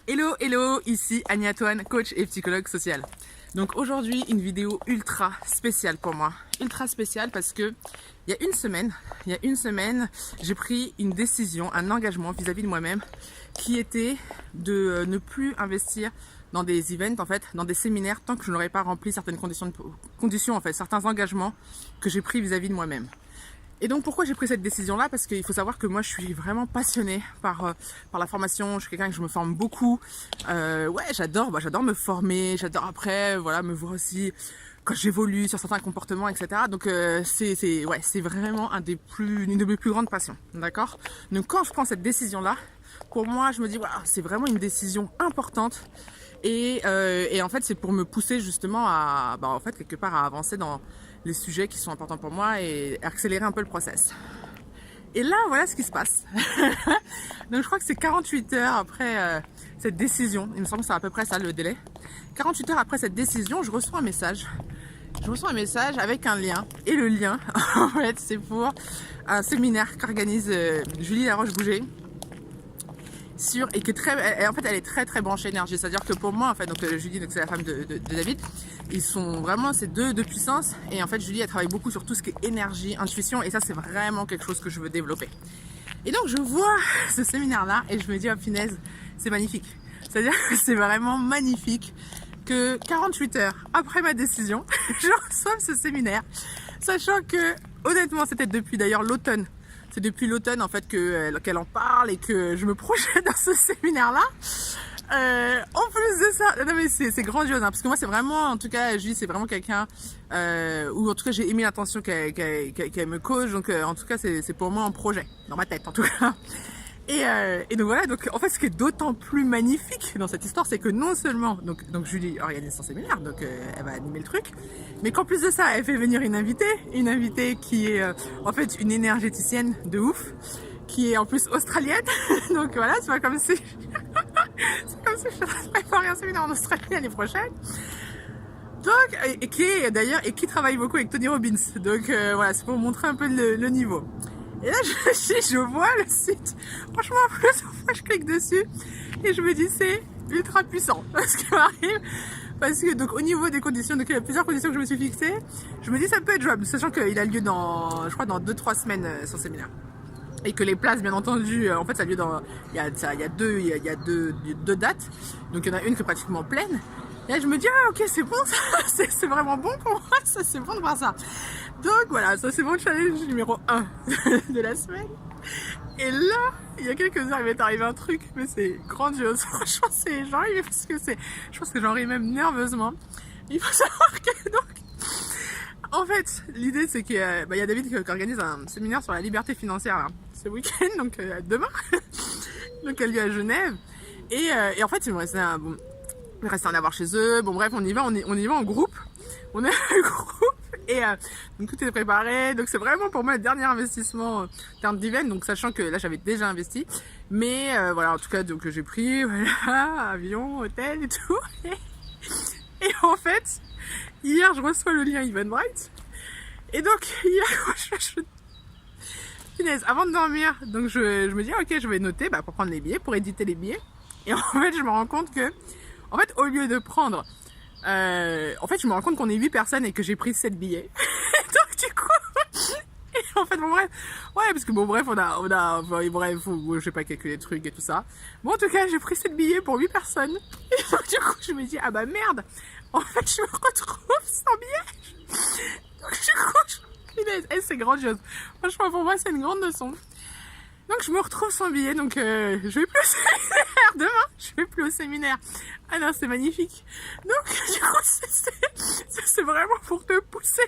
Hello, hello, ici Anya Antoine, coach et psychologue social. Donc aujourd'hui, une vidéo ultra spéciale pour moi. Ultra spéciale parce que il y a une semaine, j'ai pris une décision, un engagement vis-à-vis de moi-même qui était de ne plus investir dans des events, en fait, dans des séminaires tant que je n'aurais pas rempli certaines conditions, en fait, certains engagements que j'ai pris vis-à-vis de moi-même. Et donc pourquoi j'ai pris cette décision-là? Parce qu'il faut savoir que moi je suis vraiment passionnée par la formation. Je suis quelqu'un que je me forme beaucoup. J'adore me former. J'adore après me voir aussi quand j'évolue sur certains comportements, etc. Donc c'est vraiment une de mes plus grandes passions. D'accord? Donc quand je prends cette décision-là, pour moi je me dis voilà, c'est vraiment une décision importante. Et en fait c'est pour me pousser justement à quelque part à avancer dans les sujets qui sont importants pour moi et accélérer un peu le process. Et là, voilà ce qui se passe. Donc je crois que c'est 48 heures après cette décision, il me semble que c'est à peu près ça le délai. 48 heures après cette décision, je reçois un message. Je reçois un message avec un lien. Et le lien, en fait, c'est pour un séminaire qu'organise Julie Laroche-Bouger. Et qui est elle est très branchée énergie, c'est à dire que pour moi en fait, donc Julie, donc c'est la femme de David, ils sont vraiment ces deux puissances, et en fait Julie elle travaille beaucoup sur tout ce qui est énergie, intuition, et ça c'est vraiment quelque chose que je veux développer. Et donc je vois ce séminaire là et je me dis oh punaise, c'est magnifique, c'est à dire que c'est vraiment magnifique que 48 heures après ma décision je reçoive ce séminaire, sachant que honnêtement c'était depuis d'ailleurs l'automne. C'est depuis l'automne en fait qu'elle en parle et que je me projette dans ce séminaire-là. En plus de ça, non mais c'est grandiose, hein, parce que moi c'est vraiment, en tout cas, Julie c'est vraiment quelqu'un où en tout cas j'ai aimé l'attention qu'elle me cause, donc en tout cas c'est pour moi un projet, dans ma tête en tout cas. Et donc voilà, donc en fait ce qui est d'autant plus magnifique dans cette histoire, c'est que non seulement donc Julie organise son séminaire, donc elle va animer le truc, mais qu'en plus de ça, elle fait venir une invitée qui est en fait une énergéticienne de ouf, qui est en plus australienne. Donc voilà, c'est pas comme si c'est comme si je préparais un séminaire en Australie l'année prochaine. Donc et qui est d'ailleurs et qui travaille beaucoup avec Tony Robbins. Donc voilà, c'est pour vous montrer un peu le niveau. Et là, je vois le site. Franchement, plusieurs fois, je clique dessus et je me dis c'est ultra puissant ce qui m'arrive. Parce que donc au niveau des conditions, donc il y a plusieurs conditions que je me suis fixées. Je me dis ça peut être jouable, sachant qu'il a lieu dans 2-3 semaines son séminaire. Et que les places, bien entendu, en fait, ça a lieu dans. Il y a deux dates. Donc il y en a une qui est pratiquement pleine. Et là, je me dis, ah ok, c'est bon, c'est vraiment bon pour moi, ça c'est bon de voir ça. Donc voilà, ça c'est mon challenge numéro 1 de la semaine. Et là, il y a quelques heures, il m'est arrivé un truc, mais c'est grandiose. Franchement, c'est genre, parce que je pense que j'en ris même nerveusement. Il faut savoir que donc, en fait, l'idée c'est qu'il y a David qui organise un séminaire sur la liberté financière là, ce week-end, donc demain, donc elle est à Genève. Et en fait, il me restait un avoir chez eux. Bon bref, on y va en groupe. On est un groupe et donc tout est préparé. Donc c'est vraiment pour moi le dernier investissement en termes d'event. Donc sachant que là j'avais déjà investi, mais voilà, en tout cas donc j'ai pris avion, hôtel et tout. Et en fait, hier je reçois le lien Eventbrite. Et donc hier punaise, avant de dormir, donc je me dis ok, je vais noter pour prendre les billets, pour éditer les billets. Et en fait je me rends compte que en fait, au lieu de prendre, je me rends compte qu'on est 8 personnes et que j'ai pris 7 billets. Donc du coup, et en fait, bon bref, je sais pas calculer les trucs et tout ça. Bon, en tout cas, j'ai pris 7 billets pour 8 personnes. Et donc du coup, je me dis, ah bah merde, en fait, je me retrouve sans billets. Donc du coup, c'est grandiose. Franchement, pour moi, c'est une grande leçon. Donc je me retrouve sans billet, donc je vais plus au séminaire demain, je vais plus au séminaire. Ah non, c'est magnifique. Donc du coup, c'est vraiment pour te pousser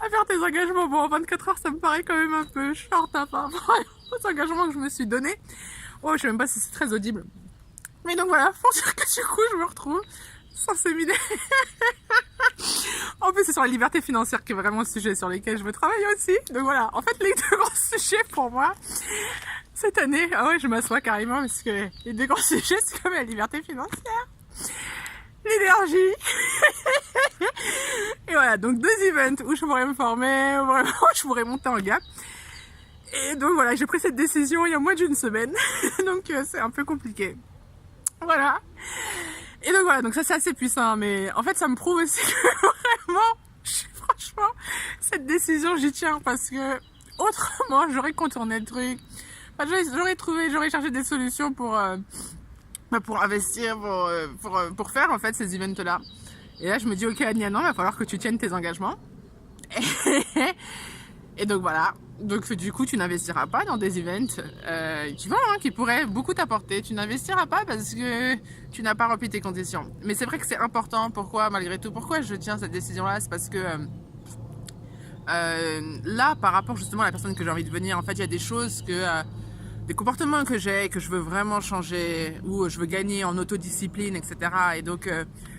à faire tes engagements. Bon, en 24 heures, ça me paraît quand même un peu short par rapport aux engagements que je me suis donné. Oh, je sais même pas si c'est très audible. Mais donc voilà, faut dire que du coup, je me retrouve sans séminaire. En plus, c'est sur la liberté financière qui est vraiment le sujet sur lequel je veux travailler aussi. Donc voilà, en fait, les deux grands sujets pour moi cette année, ah ouais, je m'assois carrément parce que les deux grands sujets, c'est comme la liberté financière, l'énergie. Et voilà, donc 2 events où je pourrais me former, où vraiment je pourrais monter en gamme. Et donc voilà, j'ai pris cette décision il y a moins d'1 semaine, donc c'est un peu compliqué. Voilà. Et donc voilà, donc ça c'est assez puissant, mais en fait ça me prouve aussi que vraiment, franchement, cette décision j'y tiens parce que autrement j'aurais contourné le truc. Enfin, j'aurais cherché des solutions pour investir, pour faire en fait ces events-là. Et là je me dis ok Ania, non, il va falloir que tu tiennes tes engagements. Et donc voilà, donc du coup tu n'investiras pas dans des events qui pourraient beaucoup t'apporter. Tu n'investiras pas parce que tu n'as pas rempli tes conditions. Mais c'est vrai que c'est important. Pourquoi malgré tout, pourquoi je tiens cette décision là, c'est parce que là par rapport justement à la personne que j'ai envie de devenir, en fait il y a des choses des comportements que j'ai, que je veux vraiment changer, ou je veux gagner en autodiscipline, etc. Et donc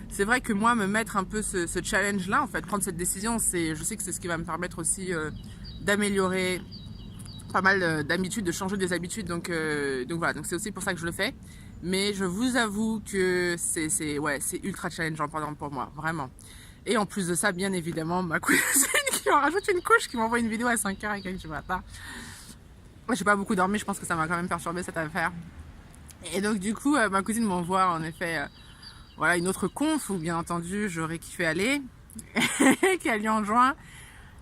c'est vrai que moi me mettre un peu ce challenge là, en fait prendre cette décision, je sais que c'est ce qui va me permettre aussi d'améliorer pas mal d'habitudes, de changer des habitudes, donc voilà, donc c'est aussi pour ça que je le fais. Mais je vous avoue que c'est ultra challengeant pour moi, vraiment. Et en plus de ça, bien évidemment, ma cousine qui m'en rajoute une couche, qui m'envoie une vidéo à 5h et quelques du matin. Moi, j'ai pas beaucoup dormi, je pense que ça m'a quand même perturbé cette affaire. Et donc du coup, ma cousine m'envoie en effet voilà, une autre conf où bien entendu j'aurais kiffé aller, qui a lieu en juin.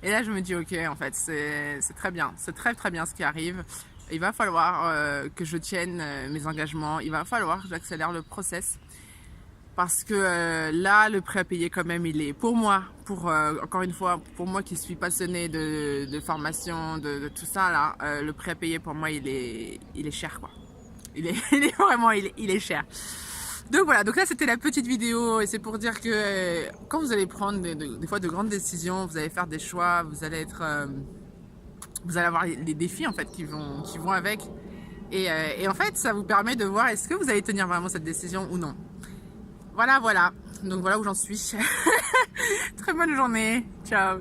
Et là je me dis ok, en fait c'est très bien, c'est très très bien ce qui arrive. Il va falloir que je tienne mes engagements, il va falloir que j'accélère le process. Parce que là, le prêt à payer quand même, il est pour moi, encore une fois, pour moi qui suis passionnée de formation, de tout ça là, le prêt à payer pour moi, il est cher quoi. Il est vraiment, il est cher. Donc voilà, donc là c'était la petite vidéo et c'est pour dire que quand vous allez prendre des fois de grandes décisions, vous allez faire des choix, vous allez avoir les défis en fait qui vont avec. Et en fait, ça vous permet de voir est-ce que vous allez tenir vraiment cette décision ou non. Voilà. Donc voilà où j'en suis. Très bonne journée. Ciao.